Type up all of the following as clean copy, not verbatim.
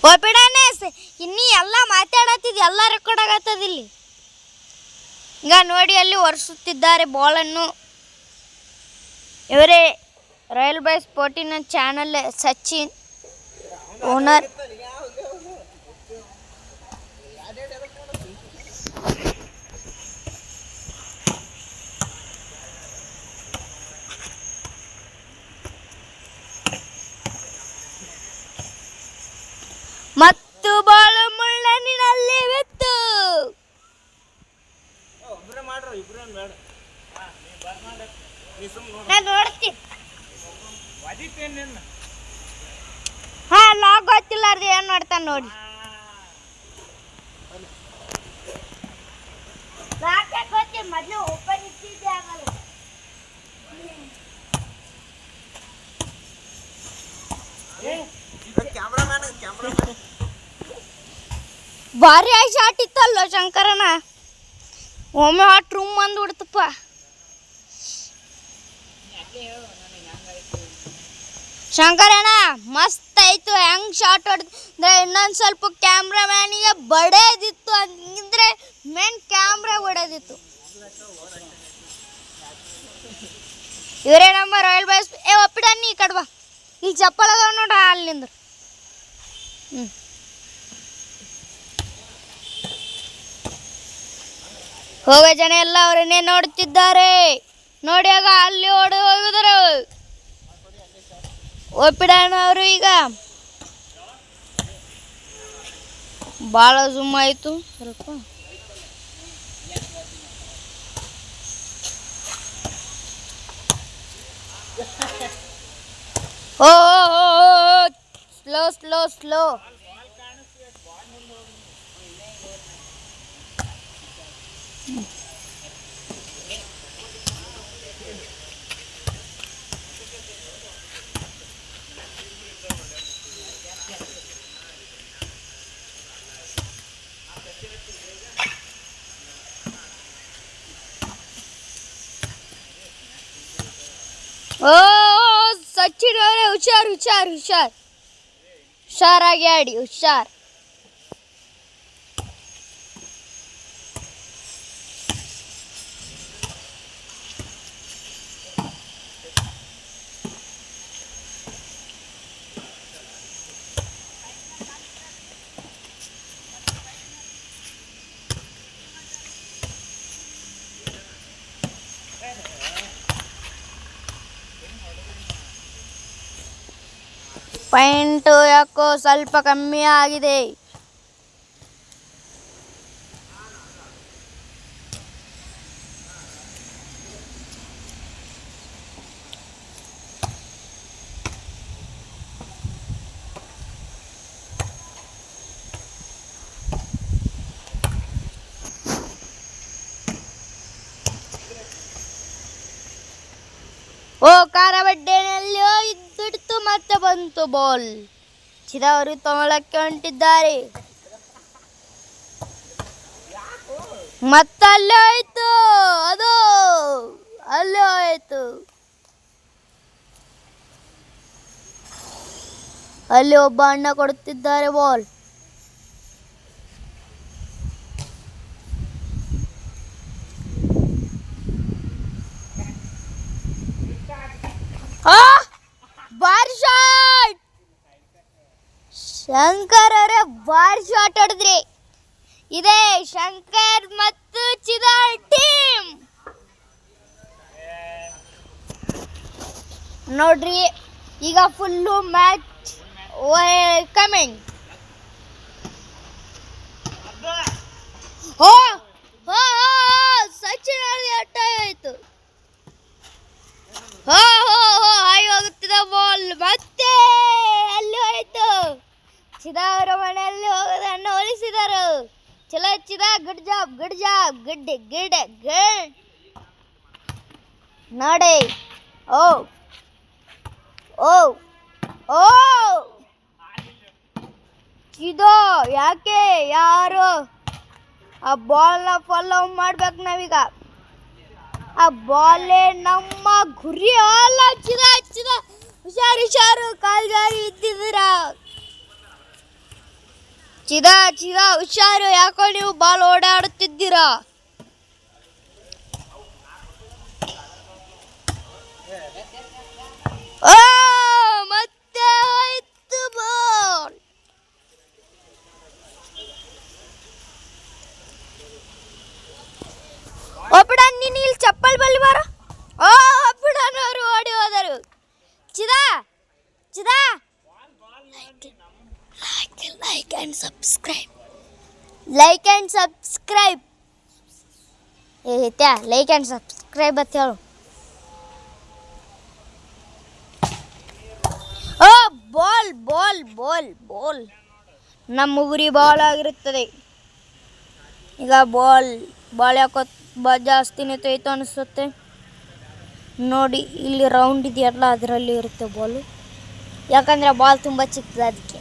ಓ ಬಿಡಾನೆ ಇನ್ನಿ ಎಲ್ಲ ಮಾತಾಡತ್ತಿದ್ ಎಲ್ಲ ರೆಕಾರ್ಡ್ ಆಗತ್ತದ ಇಲ್ಲಿ. ಈಗ ನೋಡಿ ಅಲ್ಲಿ ಒರೆಸುತ್ತಿದ್ದಾರೆ ಬಾಲನ್ನು. ಇವರೇ ರಾಯಲ್ ಬಾಯ್ ಸ್ಪೋರ್ಟಿನ ಚಾನಲ್ ಸಚಿನ್ ಓನರ್. ಮತ್ತು ಬಾಳು ಮುಳ್ಳನಿನಲ್ಲಿ ಬಿತ್ತು. ಹಾ ಲಾಗ್ ಗೊತ್ತಿಲ್ಲಾರ್ದು ಏನ್ ಮಾಡ್ತಾನ ನೋಡಿ. ಮೊದ್ಲು ಓಪನ್ ಇಟ್ಟಿದ್ದೆ ಆಗಲ್ಲ. ಭಾರಿ ಆಗಿ ಶಾಟ್ ಇತ್ತಲ್ಲೋ ಶಂಕರನ. ಒಮ್ಮೆ ಹಾಟ್ ರೂಮ್ ಬಂದು ಬಿಡ್ತಪ್ಪ. ಶಂಕರಣ್ಣ ಮಸ್ತ್ ಆಯ್ತು. ಹೆಂಗ್ ಶಾಟ್ ಹೊಡೆದ್ರೆ ಇನ್ನೊಂದು ಸ್ವಲ್ಪ ಕ್ಯಾಮ್ರಾಮ್ಯಾನಿಗೆ ಬಡೇದಿತ್ತು. ಹಂಗಿದ್ರೆ ಮೇನ್ ಕ್ಯಾಮ್ರಾ ಬಡೇದಿತ್ತು. ಇವರೇ ನಮ್ಮ ರಾಯಲ್ ಬಾಯ್ಸ್. ಒಪ್ಪಿಡನ್ನಿ ಈ ಕಡ್ಬಾ. ಈ ಚಪ್ಪಲ್ ಅದಾವ ನೋಡ ಅಲ್ಲಿಂದ. ಹೋಗ ಜನ ಎಲ್ಲ ಅವರನ್ನೇ ನೋಡುತ್ತಿದ್ದಾರೆ. ನೋಡಿ ಆಗ ಅಲ್ಲಿ ಓಡಿ ಹೋಗಿದ್ರು ಒಪ್ಪಿಡಣ್ಣ ಅವರು. ಈಗ ಭಾಳ ಜೂಮ್ ಆಯಿತು ಸ್ವಲ್ಪ. ಓ ಸ್ಲೋ ಸ್ಲೋ ಸ್ಲೋ. ಓ ಸಚಿನ್ ಅವರೇ ಹುಷಾರ್ ಹುಷಾರ್ ಹುಷಾರ್. ಹುಷಾರಾಗಿ ಆಡಿ ಹುಷಾರ್. ಪಾಯಿಂಟು ಯಾಕೋ ಸ್ವಲ್ಪ ಕಮ್ಮಿ ಆಗಿದೆ. ಓ ಕಾರಬಡ್ಡೆನಲ್ಲಿ ಹೋಗಿದ್ದು ಮತ್ತೆ ಬಂತು ಬಾಲ್. ಚಿದವರು ತಗೊಳ್ಳಕ್ಕೆ ಹೊಂಟಿದ್ದಾರೆ. ಮತ್ತಲ್ಲೇ ಹೋಯ್ತು ಅದು. ಅಲ್ಲೇ ಹೋಯ್ತು. ಅಲ್ಲಿ ಒಬ್ಬ ಅಣ್ಣ ಕೊಡುತ್ತಿದ್ದಾರೆ ಬಾಲ್. ಬಾರಿ ಶಾಟ್. ಶಂಕರ್ ಅವರೇ ಬಾರಿ ಶಾಟ್ ಹೊಡೆದ್ರಿ. ಇದೇ ಶಂಕರ್ ಮತ್ತು ಚಿದಾಳ್ ಟೀಮ್ ನೋಡ್ರಿ. ಈಗ ಫುಲ್ಲು ಮ್ಯಾಚ್ ಕಮಿಂಗ್. ಹೋ ಹೋ ಸಚಿನ್ ಅವ್ರಿಗೆ ಅಟ್ಟ ಆಯ್ತು. ಹೋ ಹೋ ಹೋ ಹಾಗೆ ಹೋಗುತ್ತಿದ್ದ ಬಾಲ್ ಮತ್ತೆ ಅಲ್ಲಿ ಹೋಯ್ತು. ಚಿದಾ ಅವರ ಮನೆಯಲ್ಲಿ ಹೋಗೋದನ್ನು ಹೋಲಿಸಿದರು. ಚಲೋ ಹಚ್ಚಿದ. ಗುಡ್ ಜಾಬ್ ಗುಡ್ ಗುಡ್ ನೋಡಿ. ಓ ಓ ಓ ಇದು ಯಾಕೆ ಯಾರು ಆ ಬಾಲ್ನ ಫಾಲೋ ಮಾಡ್ಬೇಕು ನಾವೀಗ. ಆ ಬಾಲೇ ನಮ್ಮ ಗುರಿ ಅಲ್ಲ. ಹಚ್ಚಿದ ಹುಷಾರು ಕಾಲ್ ಜಾರಿ ಇದ್ದಿದ್ದೀರ. ಚಿದ ಹುಷಾರು, ಯಾಕೋ ನೀವು ಬಾಲ್ ಓಡಾಡುತ್ತಿದ್ದೀರಾ. ಮತ್ತೆ ಹೋಯ್ತು ಬಾಲ್. ಒಬ್ಬಡ ನೀನು ಇಲ್ಲಿ ಚಪ್ಪಲ್ ಬಲ್ಲಿ ಬಾರ. ಒಬ್ಬಡನವರು ಓಡಿ ಹೋದರು. ಚಿದಾ like and subscribe. Like and subscribe ಅಂತ ಹೇಳು. ಬಾಲ್ ನಮ್ಮ ಗುರಿ ಬಾಲ್ ಆಗಿರುತ್ತದೆ. ಈಗ ಬಾಲ್ ಯಾಕೋ ಜಾಸ್ತಿನೇ ತೊಯ್ತು ಅನಿಸುತ್ತೆ ನೋಡಿ. ಇಲ್ಲಿ ರೌಂಡ್ ಇದೆಯಲ್ಲ ಅದರಲ್ಲಿ ಇರುತ್ತೆ ಬಾಲು, ಯಾಕಂದರೆ ಬಾಲ್ ತುಂಬ ಚಿಕ್ಕದು. ಅದಕ್ಕೆ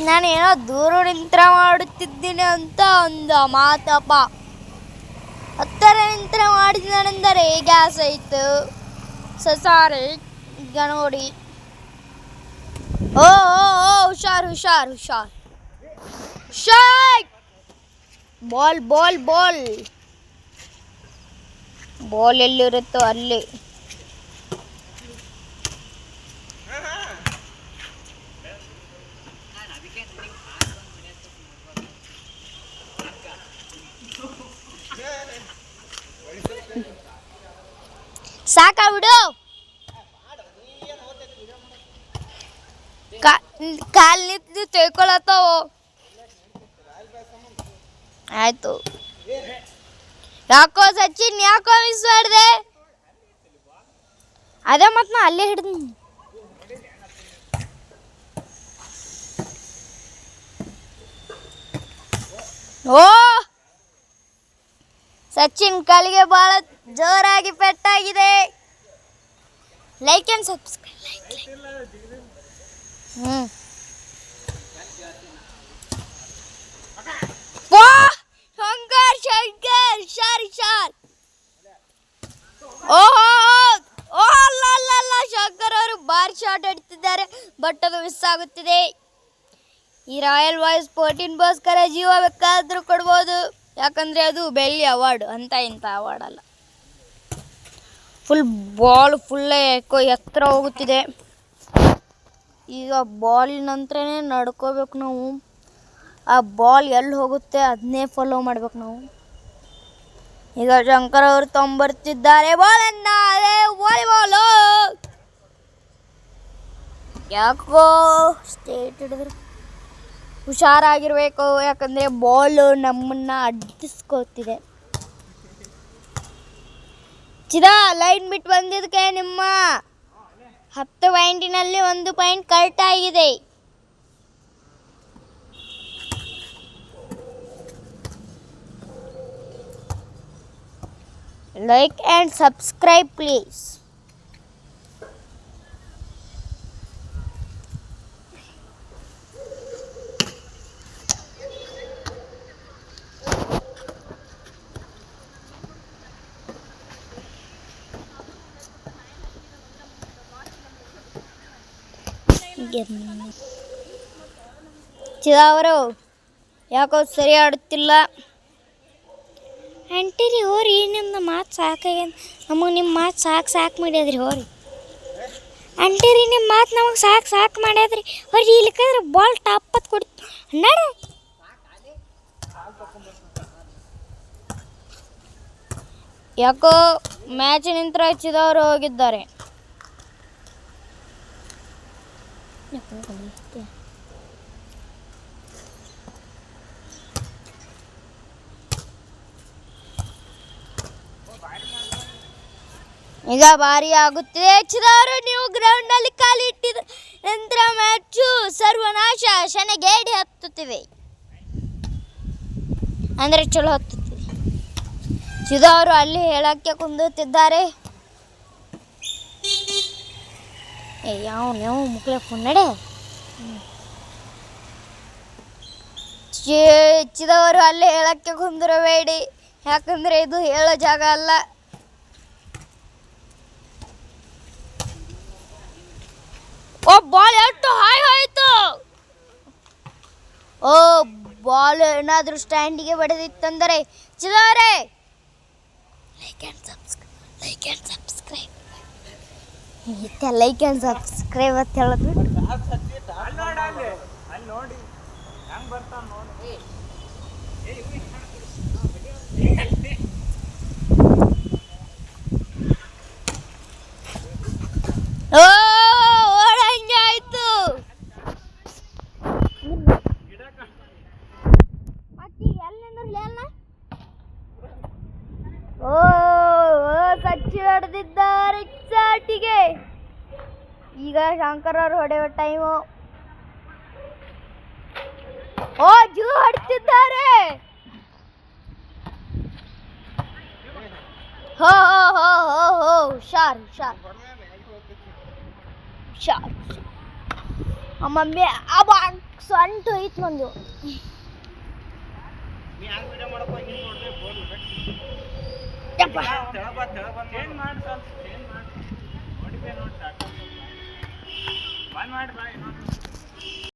ನಾನು ಏನೋ ದೂರ ನಿಂತರ ಮಾಡುತ್ತಿದ್ದೀನಿ ಅಂತ ಒಂದು ಮಾತಪ್ಪ. ಹತ್ತರ ನಿಂತರ ಮಾಡಿದ್ದಾನೆಂದರೆ ಗ್ಯಾಸ್ ಆಯಿತು. ಸಾರಿ. ಈಗ ನೋಡಿ. ಓ ಹುಷಾರು. ಬಾಲ್ ಎಲ್ಲಿರುತ್ತೋ ಅಲ್ಲಿ. ಸಾಕ ಬಿಡು. ಕಾಲ್ ನಿಂತು ತೊಯ್ಕೊಳತ್ತಾವ. ಆಯ್ತು. ಯಾಕೋ ಸಚಿನ್ ಮಿಸ್ ಮಾಡಿದೆ. ಅದೇ ಮತ್ತೆ ನಾ ಅಲ್ಲೇ ಹಿಡ್ದು. ಓ ಸಚಿನ್ ಕಾಲಿಗೆ ಬಹಳ ಜೋರಾಗಿ ಪೆಟ್ಟಾಗಿದೆ. Like and subscribe. ಶಂಕರ್ ಶಾರ್. ಅಲ್ಲ ಶಂಕರ್ ಅವರು ಬಾರಿ ಶಾಟ್ ಹೊಡಿತಿದ್ದಾರೆ, ಬಟ್ ಅದು ಮಿಸ್ ಆಗುತ್ತಿದೆ. ಈ ರಾಯಲ್ ವಾಯ್ಸ್ 14ಗೋಸ್ಕರ ಜೀವ ಬೇಕಾದರೂ ಕೊಡ್ಬೋದು, ಯಾಕಂದರೆ ಅದು ಬೆಳ್ಳಿ ಅವಾರ್ಡ್ ಅಂತ ಇಂಥ ಅವಾರ್ಡ್ ಅಲ್ಲ. ಬಾಲ್ ಯಾಕೋ ಎತ್ತರ ಹೋಗುತ್ತಿದೆ. ಈಗ ಬಾಲಿನ ನಂತರನೇ ನಡ್ಕೋಬೇಕು ನಾವು. ಆ ಬಾಲ್ ಎಲ್ಲಿ ಹೋಗುತ್ತೆ ಅದನ್ನೇ ಫಾಲೋ ಮಾಡ್ಬೇಕು ನಾವು. ಈಗ ಶಂಕರ್ ಅವರು ತೊಂಬರ್ತಿದ್ದಾರೆ ಬಾಲನ್ನು. ಅದೇ ವಾಲಿಬಾಲು. ಯಾಕೋ ಸ್ಟೇಟ್ ಹಿಡಿದ್ರು ಹುಷಾರಾಗಿರ್ಬೇಕು, ಯಾಕಂದರೆ ಬಾಲು ನಮ್ಮನ್ನು ಅಡ್ಡಿಸ್ಕೋತಿದೆ. ಲೈನ್ ಬಿಟ್ಟು ಬಂದಿದ್ದಕ್ಕೆ ನಿಮ್ಮ 10 ಪಾಯಿಂಟಿನಲ್ಲಿ 1 ಪಾಯಿಂಟ್ ಕರೆಕ್ಟ್ ಆಗಿದೆ. Like and subscribe please. ಅವರು ಯಾಕೋ ಸರಿ ಆಡುತ್ತಿಲ್ಲ. ಅಂಟಿರಿ ಹೋರಿ, ನಿಮ್ಮ ಮಾತು ಸಾಕಾಗ್ಯದ ನಮಗೆ. ನಿಮ್ಮ ಮಾತು ಸಾಕು ಮಾಡ್ಯದ್ರಿ ಹೋರಿ. ಅಂಟಿರಿ ನಿಮ್ಮ ಮಾತು ನಮಗೆ ಸಾಕು ಮಾಡ್ಯದ್ರಿ ಹೋರಿ. ಇಲ್ಲಿಕಂದ್ರೆ ಬಾಲ್ ಟಾಪತ್ ಕೊಡ್ತು ಅನ್ನಾಡ. ಯಾಕೋ ಮ್ಯಾಚ್ ನಿಂತರ ಹಚ್ಚಿದವರು ಹೋಗಿದ್ದಾರೆ. ಈಗ ಭಾರಿ ಆಗುತ್ತಿದೆ. ಹೆಚ್ಚಿದವರು ನೀವು ಗ್ರೌಂಡಲ್ಲಿ ಕಾಲಿಟ್ಟಿದ ನಂತರ ಮ್ಯಾಚು ಸರ್ವನಾಶ ಶನಗೇಡಿ ಹತ್ತುತ್ತಿವೆ. ಅಂದರೆ ಚಲೋ ಹತ್ತುತ್ತೆ. ಚಿದು ಅವರು ಅಲ್ಲಿ ಹೇಳಕ್ಕೆ ಕುಂದುತ್ತಿದ್ದಾರೆ. ಯಾವ ಮುಕ್ಳೆ ನಡೆ. ಚಿದವರು ಅಲ್ಲಿ ಹೇಳಕ್ಕೆ ಕುಂದಿರಬೇಡಿ, ಯಾಕಂದ್ರೆ ಇದು ಹೇಳೋ ಜಾಗ ಅಲ್ಲ. ಓ ಬಾಲ್ ಎಷ್ಟು ಹಾಯ್ ಹೋಯ್ತು. ಓ ಬಾಲ್ ಏನಾದರೂ ಸ್ಟ್ಯಾಂಡಿಗೆ ಬಡಿದಿತ್ತಂದರೆ ಚಿದವರೇ like and subscribe like and subscribe ಅಂತ ಹೇಳಿದ್ರು. ಓ ಓಡಂಗೆ ಆಯ್ತು. ಓ ಸಚ್ಚಿ ಹೊಡೆದಿದ್ದಾರೆ ಚಾಟಿಗೆ. ಈಗ ಶಂಕರ್ ಅವ್ರು ಹೊಡೆಯೋ ಟೈಮು. ಓ ಜೂ ಹೊಡ್ತಿದ್ದಾರೆ. ಹೋ ಹೋ ಹೋ ಹೋ ಹೋ ಹುಷಾರ್ ಹುಷಾರ್ ಹುಷಾರ್. ಮಮ್ಮಿ ಅಬ್ಬ ಸೊಂಟು ಹೋಯ್ತು ನಂದು.